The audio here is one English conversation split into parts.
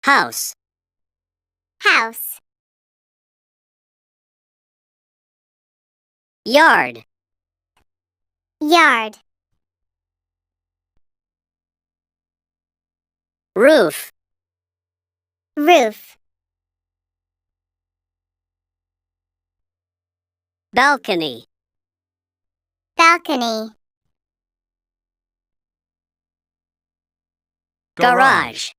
House. House. Yard. Yard. Roof. Roof. Balcony. Balcony. Garage.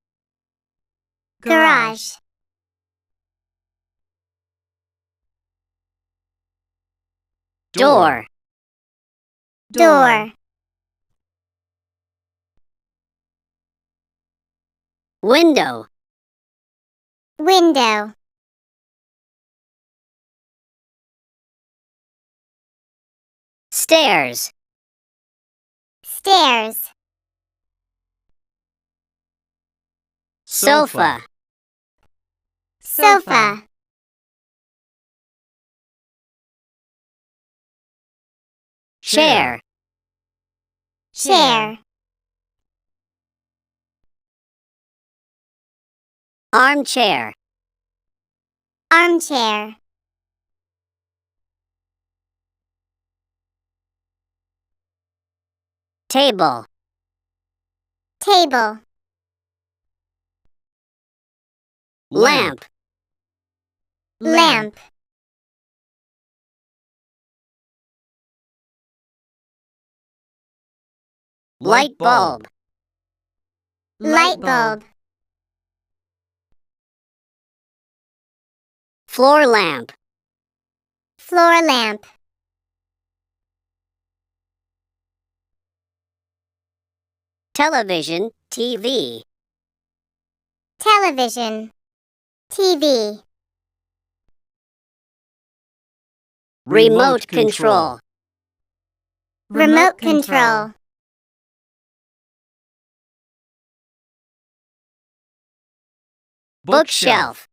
Garage. Door. Door. Window. Window. Stairs. Stairs. Sofa. Sofa. Chair. Chair. Armchair. Armchair. Table. Table. Lamp. Lamp. Light bulb. Light bulb. Floor lamp. Floor lamp. Television, TV. Television. TV. Remote control. Remote control. Bookshelf.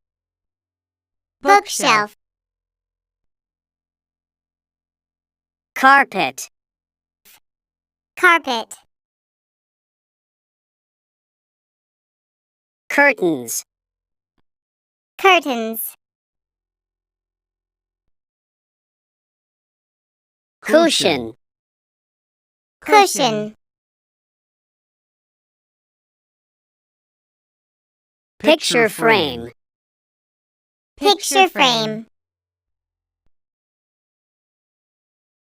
Bookshelf. Carpet. Carpet. Curtains. Curtains. Cushion. Cushion. Picture frame. Picture frame.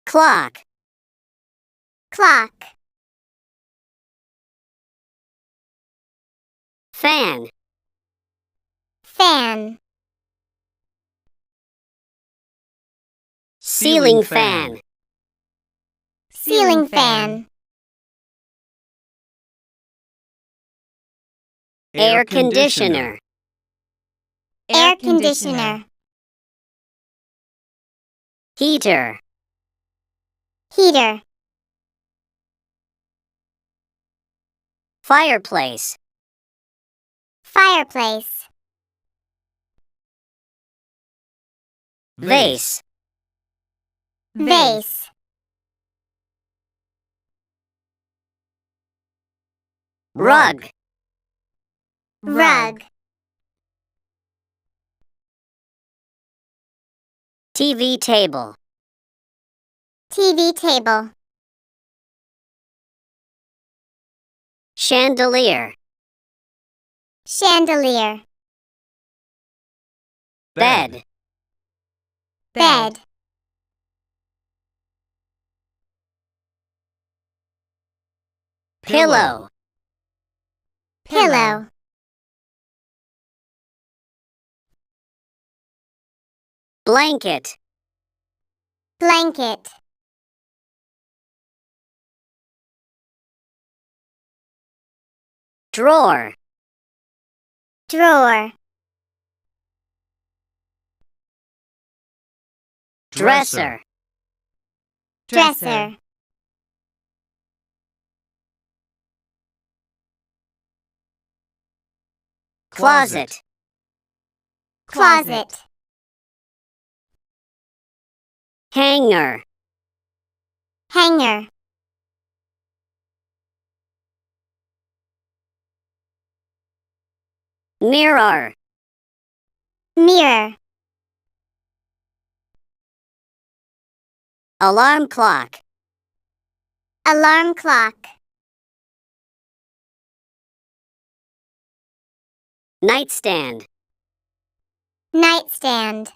Clock. Clock. Fan. Fan. Ceiling fan. Ceiling fan. Air conditioner. Air conditioner. Heater. Heater. Fireplace. Fireplace. Vase. Vase. Rug. Rug. TV table. TV table. Chandelier. Chandelier. Bed. Bed. Pillow. Pillow. Blanket. Blanket. Drawer. Drawer. Dresser. Dresser. Closet. Closet. Hanger. Hanger. Mirror. Mirror. Alarm clock. Alarm clock. Nightstand. Nightstand.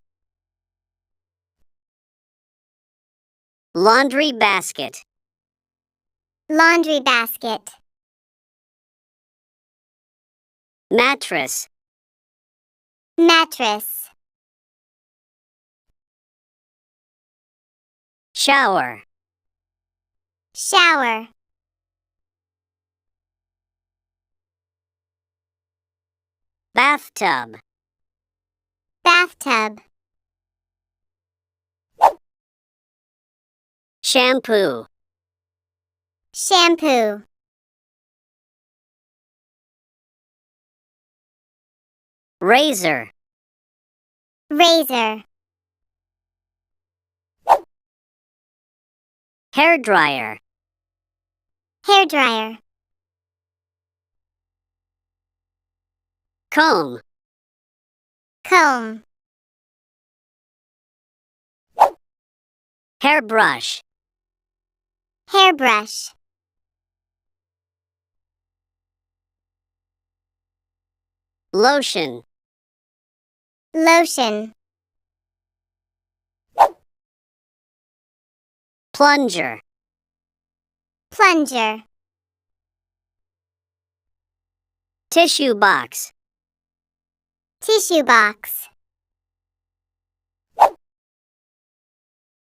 Laundry basket. Laundry basket. Mattress. Mattress. Shower. Shower. Bathtub. Bathtub. Shampoo. Shampoo. Razor. Razor. Hairdryer. Hairdryer. Comb. Comb. Hairbrush. Hairbrush. Lotion. Lotion. Plunger. Plunger. Tissue box. Tissue box.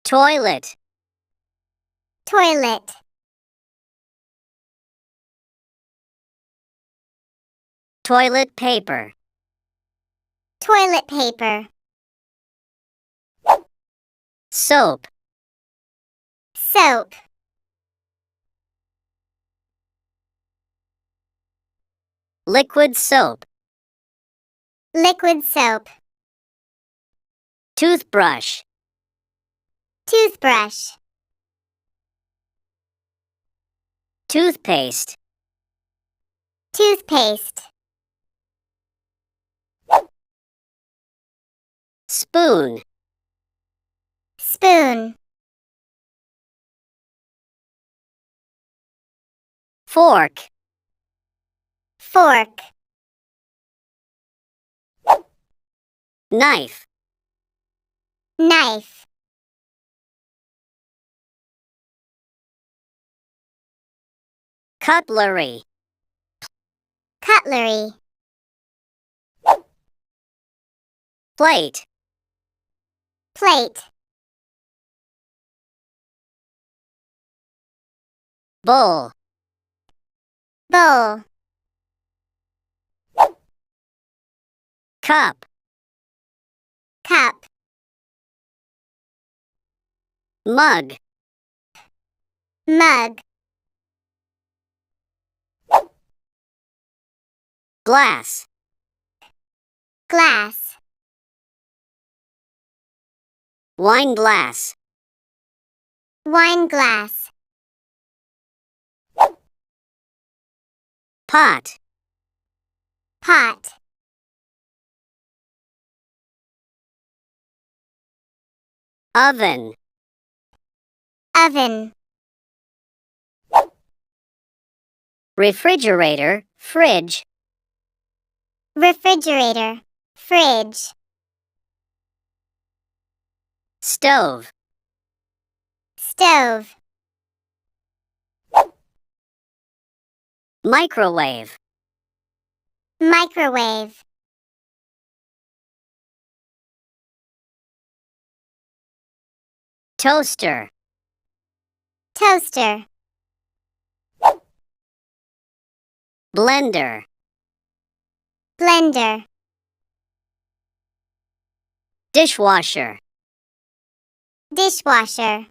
Toilet. Toilet. Toilet paper. Toilet paper. Soap. Soap. Liquid soap. Liquid soap. Toothbrush. Toothbrush. Toothpaste. Toothpaste. Spoon. Spoon. Fork. Fork. Knife. Knife. Cutlery. Cutlery. Plate. Plate. Bowl. Bowl. Cup. Cup. Mug. Mug. Glass. Glass. Wine glass. Wine glass. Pot. Pot. Oven. Oven. Refrigerator. Fridge. Refrigerator. Fridge. Stove. Stove. Microwave. Microwave. Toaster. Toaster. Blender. Blender. Dishwasher. Dishwasher.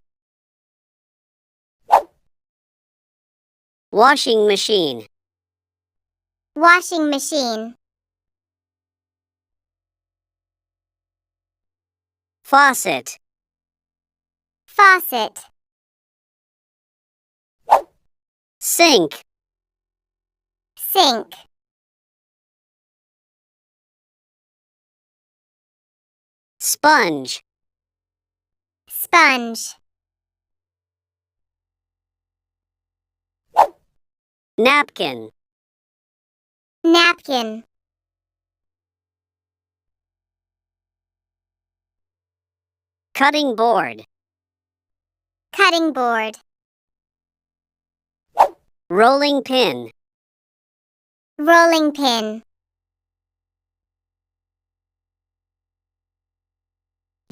Washing machine. Washing machine. Faucet. Faucet. Sink. Sink. Sponge. Sponge. Napkin. Napkin. Cutting board. Cutting board. Rolling pin. Rolling pin.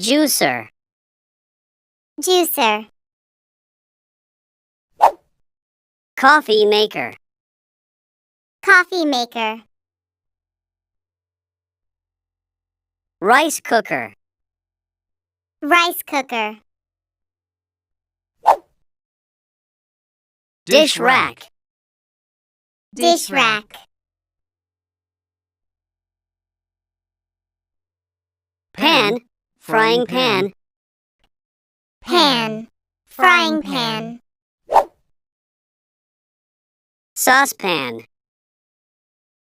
Juicer. Juicer. Coffee maker. Coffee maker. Rice cooker. Rice cooker. Dish rack. Dish rack. Pan. Frying pan. Pan. Frying pan. Saucepan.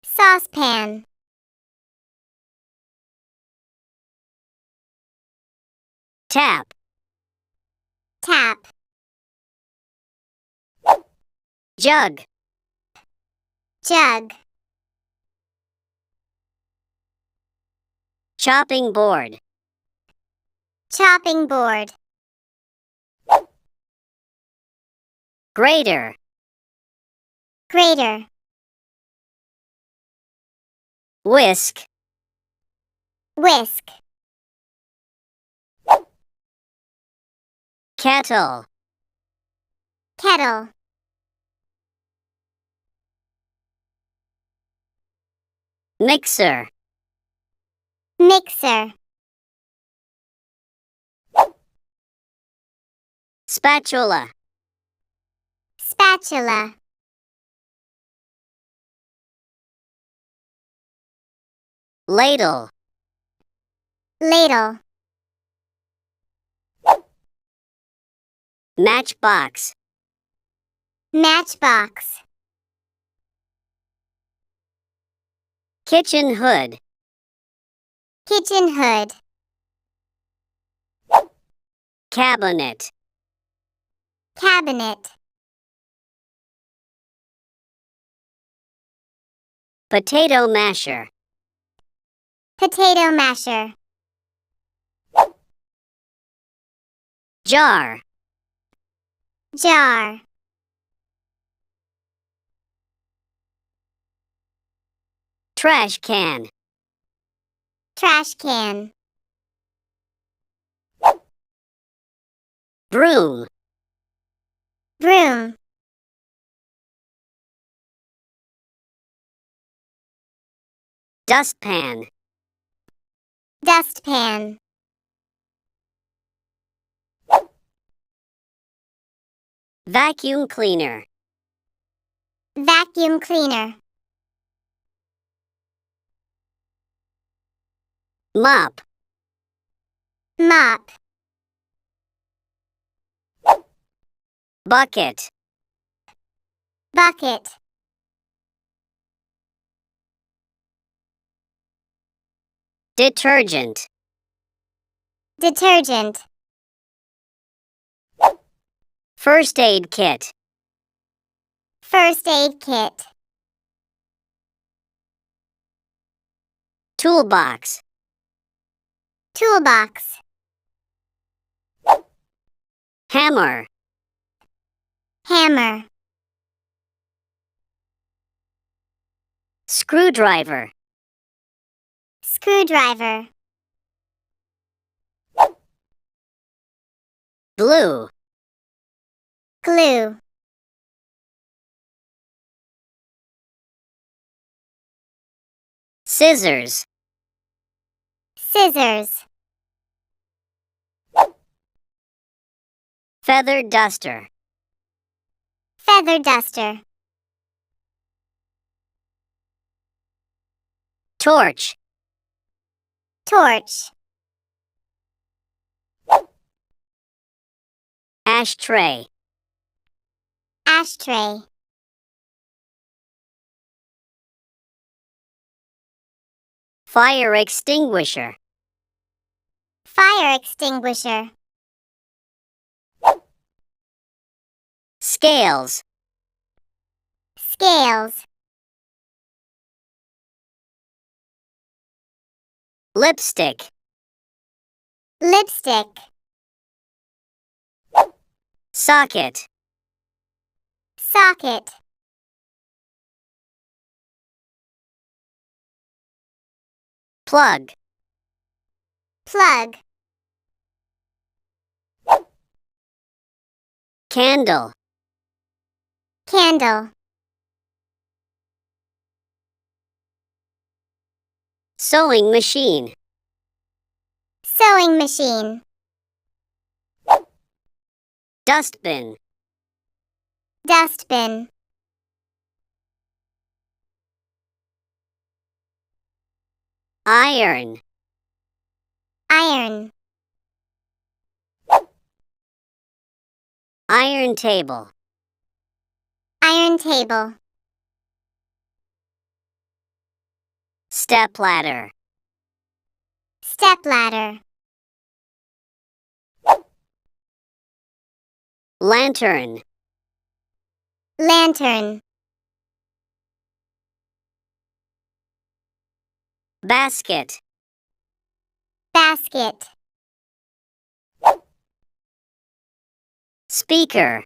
Saucepan. Tap. Tap. Jug. Jug. Chopping board. Chopping board. Grater. Grater. Whisk. Whisk. Kettle. Kettle. Mixer. Mixer. Spatula. Spatula. Ladle. Ladle. Matchbox. Matchbox. Kitchen hood. Kitchen hood. Cabinet. Cabinet. Potato masher. Potato masher. Jar. Jar. Trash can. Trash can. Broom. Broom. Dustpan. Dustpan. Vacuum cleaner. Vacuum cleaner. Mop. Mop. Bucket. Bucket. Detergent. Detergent. First aid kit. First aid kit. Toolbox. Toolbox. Hammer. Hammer. Screwdriver. Screwdriver. Glue. Glue. Scissors. Scissors. Feather duster. Feather duster. Torch. Torch. Ashtray. Ashtray. Fire extinguisher. Fire extinguisher. Scales. Scales. Lipstick. Lipstick. Socket. Socket. Plug. Plug. Candle. Candle. Sewing machine. Sewing machine. Dustbin. Dustbin. Iron. Iron. Iron table. Iron table. Stepladder. Stepladder. Lantern. Lantern. Basket. Basket. Speaker.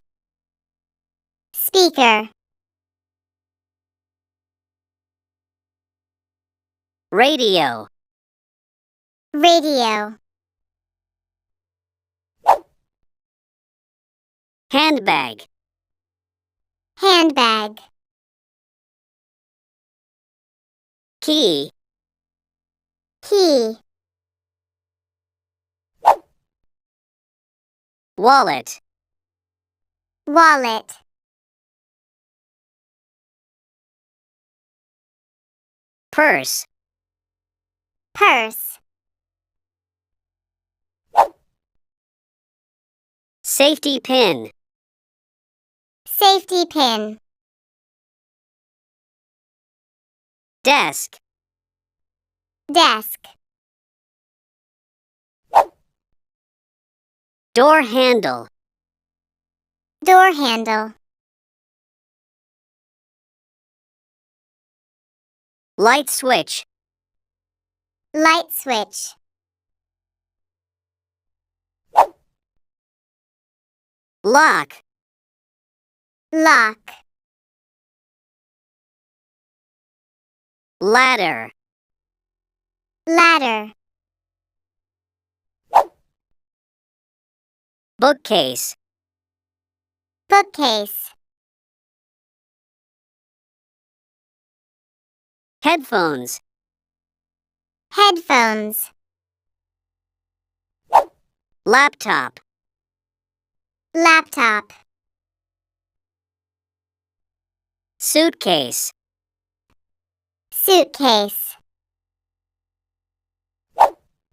Speaker. Radio. Radio. Handbag. Handbag. Key. Key. Wallet. Wallet. Purse. Purse. Safety pin. Safety pin. Desk. Desk. Door handle. Door handle. Light switch. Light switch. Lock. Lock. Ladder. Ladder. Bookcase. Bookcase. Headphones. Headphones. Laptop. Laptop. Suitcase. Suitcase.